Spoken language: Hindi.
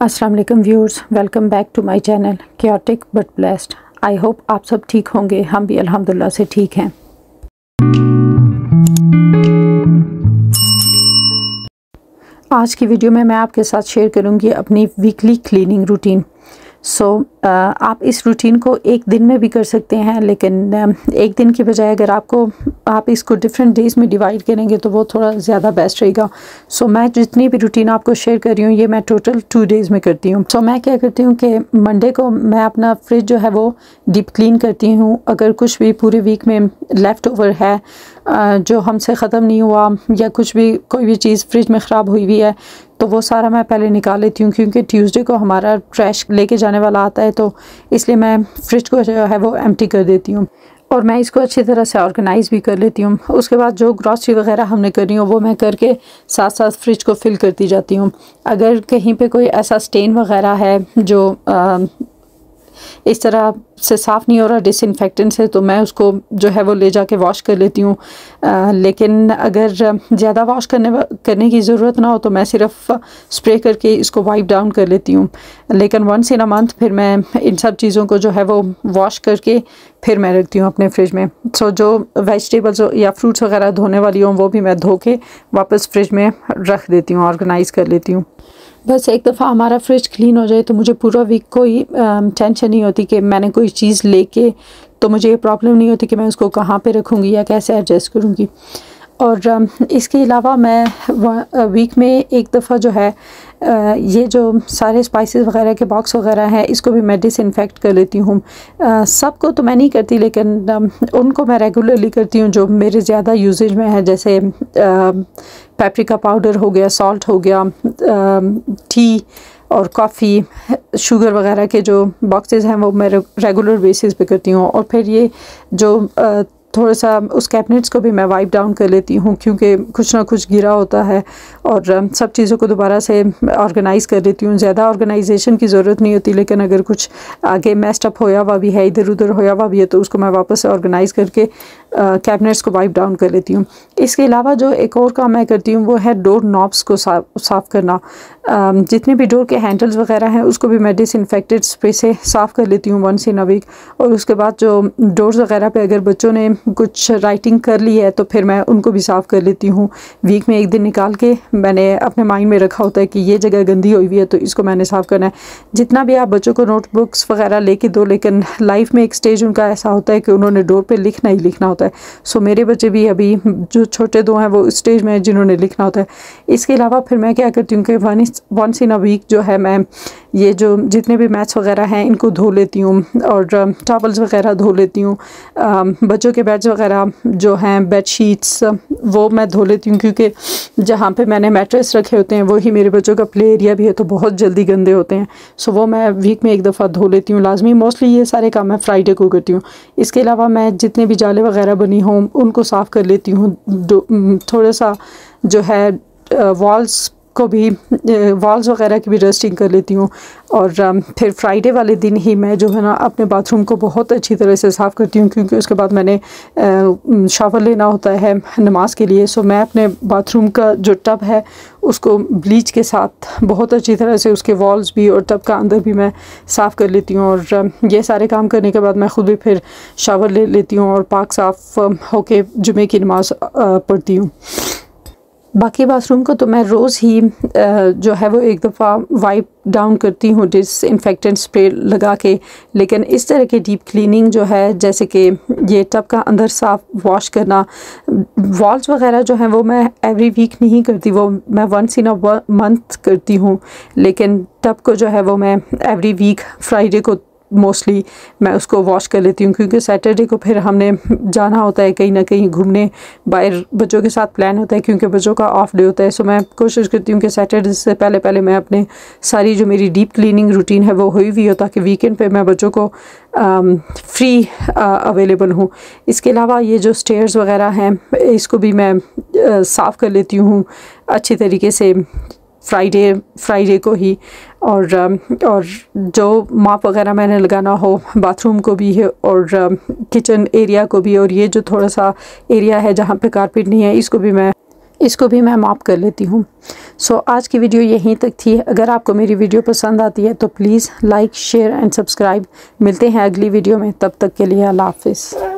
अस्सलाम वालेकुम viewers, welcome back to my channel chaotic but blessed. I hope आप सब ठीक होंगे। हम भी अल्हम्दुलिल्लाह से ठीक हैं। आज की वीडियो में मैं आपके साथ शेयर करूंगी अपनी वीकली क्लीनिंग रूटीन। आप इस रूटीन को एक दिन में भी कर सकते हैं, लेकिन एक दिन की बजाय अगर आप इसको डिफरेंट डेज़ में डिवाइड करेंगे तो वो थोड़ा ज़्यादा बेस्ट रहेगा। मैं जितनी भी रूटीन आपको शेयर कर रही हूँ ये मैं टोटल 2 डेज़ में करती हूँ। मैं क्या करती हूँ कि मंडे को मैं अपना फ्रिज जो है वो डीप क्लीन करती हूँ। अगर कुछ भी पूरे वीक में लेफ़्ट ओवर है जो हमसे ख़त्म नहीं हुआ या कुछ भी कोई भी चीज़ फ्रिज में ख़राब हुई हुई है तो वो सारा मैं पहले निकाल लेती हूँ, क्योंकि ट्यूसडे को हमारा ट्रैश लेके जाने वाला आता है, तो इसलिए मैं फ्रिज को जो है वो एम्प्टी कर देती हूँ और मैं इसको अच्छी तरह से ऑर्गेनाइज़ भी कर लेती हूँ। उसके बाद जो ग्रॉसरी वगैरह हमने करनी हो वो मैं करके साथ साथ फ्रिज को फिल करती जाती हूँ। अगर कहीं पे कोई ऐसा स्टेन वगैरह है जो इस तरह से साफ़ नहीं हो रहा डिसइंफेक्टेंट से, तो मैं उसको जो है वो ले जाके वॉश कर लेती हूँ। लेकिन अगर ज़्यादा वॉश करने की ज़रूरत ना हो तो मैं सिर्फ स्प्रे करके इसको वाइप डाउन कर लेती हूँ। लेकिन वंस इन अ मंथ फिर मैं इन सब चीज़ों को जो है वो वॉश करके फिर मैं रखती हूँ अपने फ्रिज में। जो वेजिटेबल्स या फ्रूट्स वगैरह धोने वाली हों वो भी मैं धो के वापस फ्रिज में रख देती हूँ, ऑर्गेनाइज़ कर लेती हूँ। बस एक दफ़ा हमारा फ्रिज क्लीन हो जाए तो मुझे पूरा वीक कोई टेंशन नहीं होती कि मैंने कोई चीज़ लेके, तो मुझे ये प्रॉब्लम नहीं होती कि मैं उसको कहाँ पे रखूँगी या कैसे एडजस्ट करूँगी। और इसके अलावा मैं वीक में एक दफ़ा जो है ये जो सारे स्पाइसेस वगैरह के बॉक्स वगैरह हैं इसको भी मैं डिसइंफेक्ट कर लेती हूँ। सबको तो मैं नहीं करती, लेकिन उनको मैं रेगुलरली करती हूँ जो मेरे ज़्यादा यूजेज में है, जैसे पेपरिका पाउडर हो गया, सॉल्ट हो गया, टी और कॉफ़ी, शुगर वगैरह के जो बॉक्सेस हैं वो मैं रेगुलर बेसिस पे करती हूँ। और फिर ये जो थोड़ा सा उस कैबिनेट्स को भी मैं वाइप डाउन कर लेती हूँ, क्योंकि कुछ ना कुछ गिरा होता है, और सब चीज़ों को दोबारा से ऑर्गेनाइज़ कर लेती हूँ। ज़्यादा ऑर्गेनाइजेशन की ज़रूरत नहीं होती, लेकिन अगर कुछ आगे मेस्ड अप होया हुआ भी है, इधर उधर होया हुआ भी है, तो उसको मैं वापस से ऑर्गेनाइज़ करके कैबिनेट्स को वाइप डाउन कर लेती हूँ। इसके अलावा जो एक और काम मैं करती हूँ वो है डोर नॉब्स को साफ़ करना। जितने भी डोर के हैंडल्स वगैरह हैं उसको भी मैं डिसइंफेक्टेड स्प्रे से साफ़ कर लेती हूँ वंस इन अ वीक। और उसके बाद जो डोर्स वगैरह पे अगर बच्चों ने कुछ राइटिंग कर ली है तो फिर मैं उनको भी साफ़ कर लेती हूँ। वीक में एक दिन निकाल के मैंने अपने माइंड में रखा होता है कि ये जगह गंदी हुई है तो इसको मैंने साफ़ करना है। जितना भी आप बच्चों को नोटबुक्स वगैरह लेके दो, लेकिन लाइफ में एक स्टेज उनका ऐसा होता है कि उन्होंने डोर पे लिखना ही लिखना होता है। मेरे बच्चे भी अभी जो छोटे 2 हैं वो स्टेज में जिन्होंने लिखना होता है। इसके अलावा फिर मैं क्या करती हूँ कि वंस इन अ वीक जो है मैं ये जो जितने भी मैट्स वगैरह हैं इनको धो लेती हूँ और टॉवल्स वगैरह धो लेती हूँ। बच्चों के बेड्स वगैरह जो हैं, बेड शीट्स, वो मैं धो लेती हूँ, क्योंकि जहाँ पे मैंने मैट्रेस रखे होते हैं वही मेरे बच्चों का प्ले एरिया भी है, तो बहुत जल्दी गंदे होते हैं। वो मैं वीक में एक दफ़ा धो लेती हूँ लाजमी। मोस्टली ये सारे काम मैं फ्राइडे को करती हूँ। इसके अलावा मैं जितने भी जाले वगैरह बनी हों उनको साफ़ कर लेती हूँ। थोड़ा सा जो है वॉल्स वगैरह की भी डस्टिंग कर लेती हूँ। और फिर फ्राइडे वाले दिन ही मैं जो है ना अपने बाथरूम को बहुत अच्छी तरह से साफ़ करती हूँ, क्योंकि उसके बाद मैंने शावर लेना होता है नमाज के लिए। मैं अपने बाथरूम का जो टब है उसको ब्लीच के साथ बहुत अच्छी तरह से उसके वॉल्स भी और टब का अंदर भी मैं साफ़ कर लेती हूँ। और ये सारे काम करने के बाद मैं ख़ुद भी फिर शावर ले लेती हूँ और पाक साफ़ होके जुमे की नमाज़ पढ़ती हूँ। बाकी बाथरूम को तो मैं रोज़ ही जो है वो एक दफ़ा वाइप डाउन करती हूँ डिसइंफेक्टेंट स्प्रे लगा के। लेकिन इस तरह के डीप क्लीनिंग जो है, जैसे कि ये टब का अंदर साफ वॉश करना, वॉल्स वगैरह जो हैं वो मैं एवरी वीक नहीं करती, वो मैं वंस इन अ मंथ करती हूँ। लेकिन टब को जो है वो मैं एवरी वीक फ्राइडे को मोस्टली मैं उसको वॉश कर लेती हूँ, क्योंकि सैटरडे को फिर हमने जाना होता है कहीं ना कहीं घूमने, बाहर बच्चों के साथ प्लान होता है, क्योंकि बच्चों का ऑफ डे होता है। मैं कोशिश करती हूँ कि सैटरडे से पहले मैं अपने सारी जो मेरी डीप क्लीनिंग रूटीन है वो हुई हुई हो, ताकि वीकेंड पे मैं बच्चों को फ्री अवेलेबल हूँ। इसके अलावा ये जो स्टेयर्स वगैरह हैं इसको भी मैं साफ़ कर लेती हूँ अच्छी तरीके से फ्राइडे को ही। और जो माप वगैरह मैंने लगाना हो बाथरूम को भी है और किचन एरिया को भी, और ये जो थोड़ा सा एरिया है जहाँ पे कारपेट नहीं है इसको भी मैं इसको भी मैं मॉप कर लेती हूँ। सो आज की वीडियो यहीं तक थी। अगर आपको मेरी वीडियो पसंद आती है तो please like, share and subscribe. मिलते हैं अगली वीडियो में, तब तक के लिए अल्लाह हाफ़िज़।